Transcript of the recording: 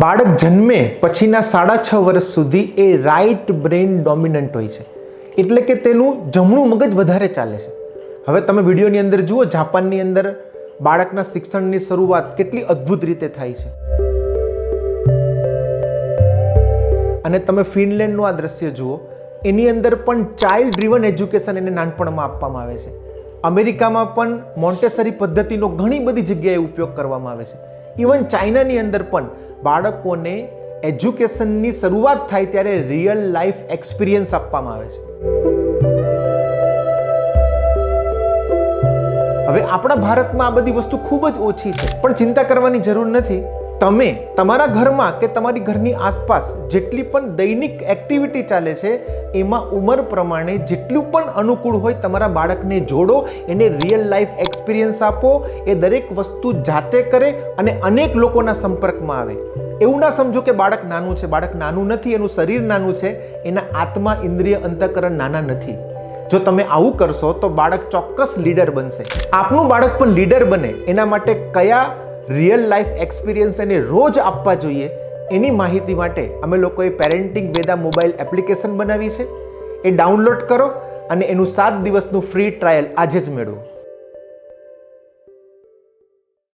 બાળક જન્મે પછીના 6.5 વર્ષ સુધી એ રાઇટ બ્રેઇન ડોમિનન્ટ હોય છે, એટલે કે તેનું જમણું મગજ વધારે ચાલે છે. હવે તમે વિડીયોની અંદર જુઓ, જાપાનની અંદર બાળકના શિક્ષણની શરૂઆત કેટલી અદ્ભુત રીતે થાય છે. અને તમે ફિનલેન્ડનું આ દ્રશ્ય જુઓ, એની અંદર પણ ચાઇલ્ડ ડ્રીવન એજ્યુકેશન એને નાનપણમાં આપવામાં આવે છે. અમેરિકામાં પણ મોન્ટેસરી પદ્ધતિનો ઘણી બધી જગ્યાએ ઉપયોગ કરવામાં આવે છે. ઇવન ચાઇનાની અંદર પણ બાળકોને એજ્યુકેશનની શરૂઆત થાય ત્યારે રિયલ લાઈફ એક્સપિરિયન્સ આપવામાં આવે છે. હવે આપણા ભારતમાં આ બધી વસ્તુ ખૂબ જ ઓછી છે, પણ ચિંતા કરવાની જરૂર નથી. તમે તમારા ઘરમાં કે તમારી ઘરની આસપાસ જેટલી પણ દૈનિક એક્ટિવિટી ચાલે છે એમાં ઉંમર પ્રમાણે જેટલું પણ અનુકૂળ હોય તમારા બાળકને જોડો, એને રિયલ લાઈફ એક્સપિરિયન્સ આપો. એ દરેક વસ્તુ જાતે કરે અને અનેક લોકોના સંપર્કમાં આવે. એવું ના સમજો કે બાળક નાનું છે. બાળક નાનું નથી, એનું શરીર નાનું છે, એના આત્મા, ઇન્દ્રિય, અંતઃકરણ નાના નથી. જો તમે આવું કરશો તો બાળક ચોક્કસ લીડર બનશે. આપનું બાળક પણ લીડર બને એના માટે કયા રિયલ લાઈફ એક્સપિરિયન્સ એને રોજ આપવા જોઈએ એની માહિતી માટે અમે લોકોએ પેરેન્ટિંગ વેદા મોબાઈલ એપ્લિકેશન બનાવી છે. એ ડાઉનલોડ કરો અને એનું 7 દિવસનું ફ્રી ટ્રાયલ આજે જ મેળવો.